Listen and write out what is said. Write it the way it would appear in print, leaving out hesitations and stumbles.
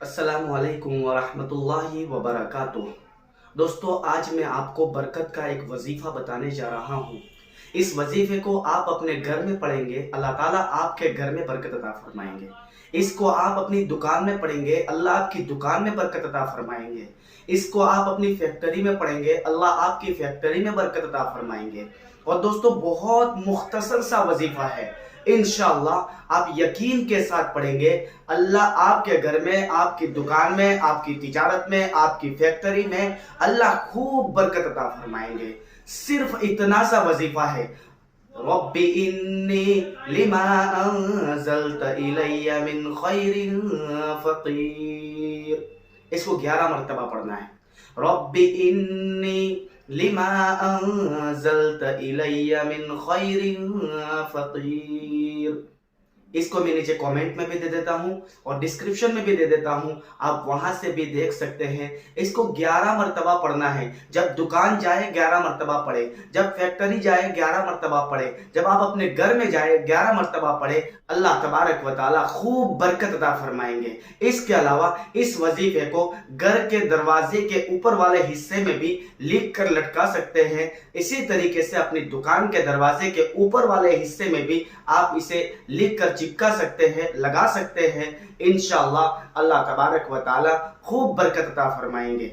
السلام علیکم ورحمۃ اللہ وبرکاتہ۔ دوستو، آج میں آپ کو برکت کا ایک وظیفہ بتانے جا رہا ہوں۔ اس وظیفے کو آپ اپنے گھر میں پڑھیں گے، اللہ تعالیٰ آپ کے گھر میں برکت عطا فرمائیں گے۔ اس کو آپ اپنی دکان میں پڑھیں گے، اللہ آپ کی دکان میں برکت عطا فرمائیں گے۔ اس کو آپ اپنی فیکٹری میں پڑھیں گے، اللہ آپ کی فیکٹری میں برکت عطا فرمائیں گے۔ اور دوستو، بہت مختصر سا وظیفہ ہے، انشاءاللہ آپ یقین کے ساتھ پڑھیں گے، اللہ آپ کے گھر میں، آپ کی دکان میں، آپ کی تجارت میں، آپ کی فیکٹری میں اللہ خوب برکت عطا فرمائیں گے۔ صرف اتنا سا وظیفہ ہے، رب انی لما انزلت الی من خیر فقیر۔ اس کو 11 مرتبہ پڑھنا ہے، رب انی لما انزلت الی من خیر فقیر۔ اس کو میں نیچے کومنٹ میں بھی دے دیتا ہوں اور ڈسکرپشن میں بھی دے دیتا ہوں، آپ وہاں سے بھی دیکھ سکتے ہیں۔ اس کو 11 مرتبہ پڑھنا ہے۔ جب دکان جائے 11 مرتبہ پڑھے، جب فیکٹری جائے 11 مرتبہ پڑھے، جب آپ اپنے گھر میں جائے 11 مرتبہ پڑھے، اللہ تبارک و تعالیٰ خوب برکت عطا فرمائیں گے۔ اس کے علاوہ اس وظیفے کو گھر کے دروازے کے اوپر والے حصے میں بھی لکھ کر لٹکا سکتے ہیں۔ اسی طریقے سے اپنی دکان کے دروازے کے اوپر والے حصے میں بھی آپ اسے لکھ کر چپکا سکتے ہیں، لگا سکتے ہیں۔ انشاءاللہ اللہ تبارک و تعالی خوب برکت عطا فرمائیں گے۔